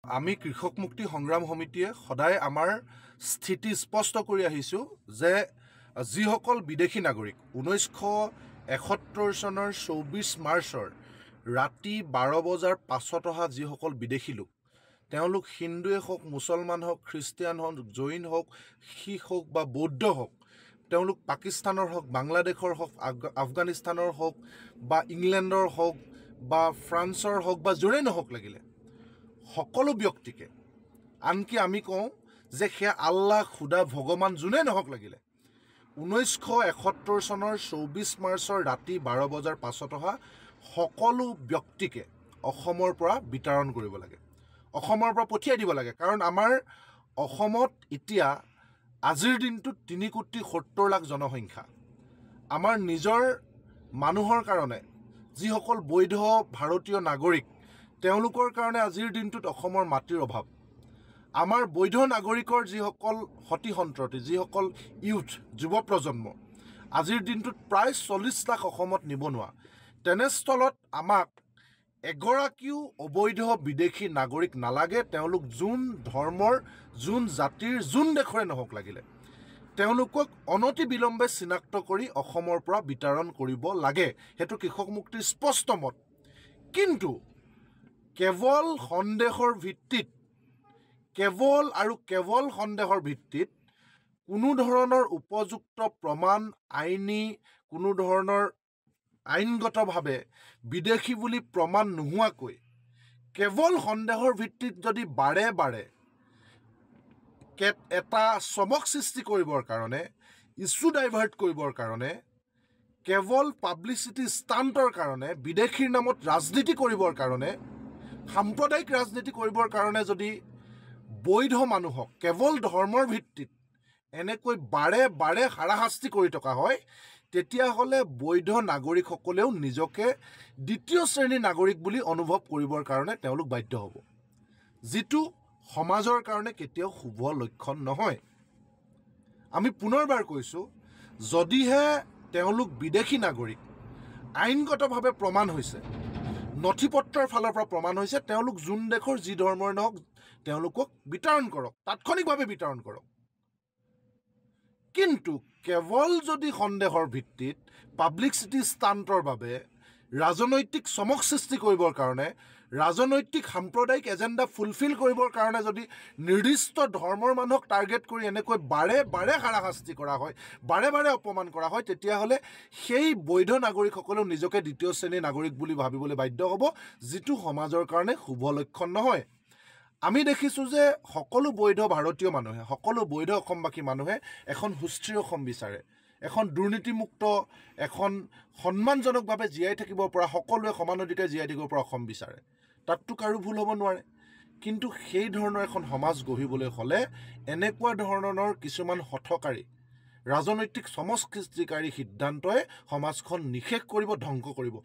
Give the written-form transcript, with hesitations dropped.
আমি কৃষক মুক্তি সংগ্ৰাম সমিতিয়ে সদায় আমাৰ স্থিতি স্পষ্ট কৰি আহিছোঁ যে যিসকল বিদেশী নাগৰিক 1971 চনৰ 24 মাৰ্চৰ ৰাতি 12 বজাৰ পাছত অহা যিসকল বিদেশী লোক তেওঁলোক হিন্দুৱে হওক, মুছলমান হওক, খ্ৰীষ্টিয়ান হওক, জৈন হওক, শিখ হওক বা বৌদ্ধ হওক, তেওঁলোক পাকিস্তানৰ হওক, বাংলাদেশৰ হওক, আফগানিস্তানৰ হওক বা ইংলেণ্ডৰ হওক বা ফ্ৰান্সৰ হওক বা য'ৰে নহওক লাগিলে সকলো ব্যক্তিকে, আনকি আমি কওঁ যে সেয়া আল্লাহ, খুদা, ভগৱান যোনে নহওক লাগিলে 1971 চনৰ 24 মাৰ্চৰ ৰাতি 12 বজাৰ পাছত অহা সকলো ব্যক্তিকে অসমৰ পৰা বিতাৰণ কৰিব লাগে, অসমৰ পৰা পঠিয়াই দিব লাগে। কাৰণ আমাৰ অসমত এতিয়া আজিৰ দিনটোত 3,70,00,000 জনসংখ্যা। আমাৰ নিজৰ মানুহৰ কাৰণে যিসকল বৈধ ভাৰতীয় নাগৰিক তেওঁলোকৰ কাৰণে আজিৰ দিনটোত অসমৰ মাটিৰ অভাৱ। আমাৰ বৈধ নাগৰিকৰ যিসকল সতি সন্ততি, যিসকল ইউথ, যুৱ প্ৰজন্ম আজিৰ দিনটোত প্ৰায় 40 লাখ অসমত নিবনুৱা। তেনেস্থলত আমাক এগৰাকীও অবৈধ বিদেশী নাগৰিক নালাগে। তেওঁলোক যোন ধৰ্মৰ, যোন জাতিৰ, যোন দেশৰে নহওক লাগিলে তেওঁলোকক অনতি বিলম্বে চিনাক্ত কৰি অসমৰ পৰা বিতাৰণ কৰিব লাগে। সেইটো কৃষক মুক্তিৰ স্পষ্ট মত। কিন্তু কেৱল সন্দেহৰ ভিত্তিত, কেৱল সন্দেহৰ ভিত্তিত কোনো ধৰণৰ উপযুক্ত প্ৰমাণ, আইনী কোনো ধৰণৰ আইনগতভাৱে বিদেশী বুলি প্ৰমাণ নোহোৱাকৈ কেৱল সন্দেহৰ ভিত্তিত যদি বাৰে বাৰে এটা চমক সৃষ্টি কৰিবৰ কাৰণে, ইছ্যু ডাইভাৰ্ট কৰিবৰ কাৰণে, কেৱল পাব্লিচিটি ষ্টাণ্টৰ কাৰণে, বিদেশীৰ নামত ৰাজনীতি কৰিবৰ কাৰণে, সাম্প্ৰদায়িক ৰাজনীতি কৰিবৰ কাৰণে যদি বৈধ মানুহক কেৱল ধৰ্মৰ ভিত্তিত এনেকৈ বাৰে বাৰে হাৰাশাস্তি কৰি থকা হয়, তেতিয়াহ'লে বৈধ নাগৰিকসকলেও নিজকে দ্বিতীয় শ্ৰেণীৰ নাগৰিক বুলি অনুভৱ কৰিবৰ কাৰণে তেওঁলোক বাধ্য হ'ব, যিটো সমাজৰ কাৰণে কেতিয়াও শুভ লক্ষণ নহয়। আমি পুনৰবাৰ কৈছোঁ, যদিহে তেওঁলোক বিদেশী নাগৰিক আইনগতভাৱে প্ৰমাণ হৈছে, নথি পত্ৰৰ ফালৰ পৰা প্ৰমাণ হৈছে, তেওঁলোক যোন দেশৰ যি ধৰ্মৰ নহওক তেওঁলোকক বিতাৰণ কৰক, তাৎক্ষণিকভাৱে বিতাৰণ কৰক। কিন্তু কেৱল যদি সন্দেহৰ ভিত্তিত পাব্লিচিটি ষ্টাণ্টৰ বাবে, ৰাজনৈতিক চমক সৃষ্টি কৰিবৰ কাৰণে, ৰাজনৈতিক সাম্প্ৰদায়িক এজেণ্ডা ফুলফিল কৰিবৰ কাৰণে যদি নিৰ্দিষ্ট ধৰ্মৰ মানুহক টাৰ্গেট কৰি এনেকৈ বাৰে বাৰে হাৰাশাস্তি কৰা হয়, বাৰে বাৰে অপমান কৰা হয়, তেতিয়াহ'লে সেই বৈধ নাগৰিকসকলেও নিজকে দ্বিতীয় শ্ৰেণীৰ নাগৰিক বুলি ভাবিবলৈ বাধ্য হ'ব, যিটো সমাজৰ কাৰণে শুভ লক্ষণ নহয়। আমি দেখিছোঁ যে সকলো বৈধ ভাৰতীয় মানুহে, সকলো বৈধ অসমবাসী মানুহে এখন সুস্থিৰ অসম বিচাৰে, এখন দুৰ্নীতিমুক্ত, এখন সন্মানজনকভাৱে জীয়াই থাকিব পৰা, সকলোৱে সমান অধিকাৰে জীয়াই থাকিব পৰা অসম বিচাৰে। তাততো কাৰো ভুল হ'ব নোৱাৰে। কিন্তু সেই ধৰণৰ এখন সমাজ গঢ়িবলৈ হ'লে এনেকুৱা ধৰণৰ কিছুমান হঠকাৰী, ৰাজনৈতিক চমক সৃষ্টিকাৰী সিদ্ধান্তই সমাজখন নিশেষ কৰিব, ধ্বংস কৰিব।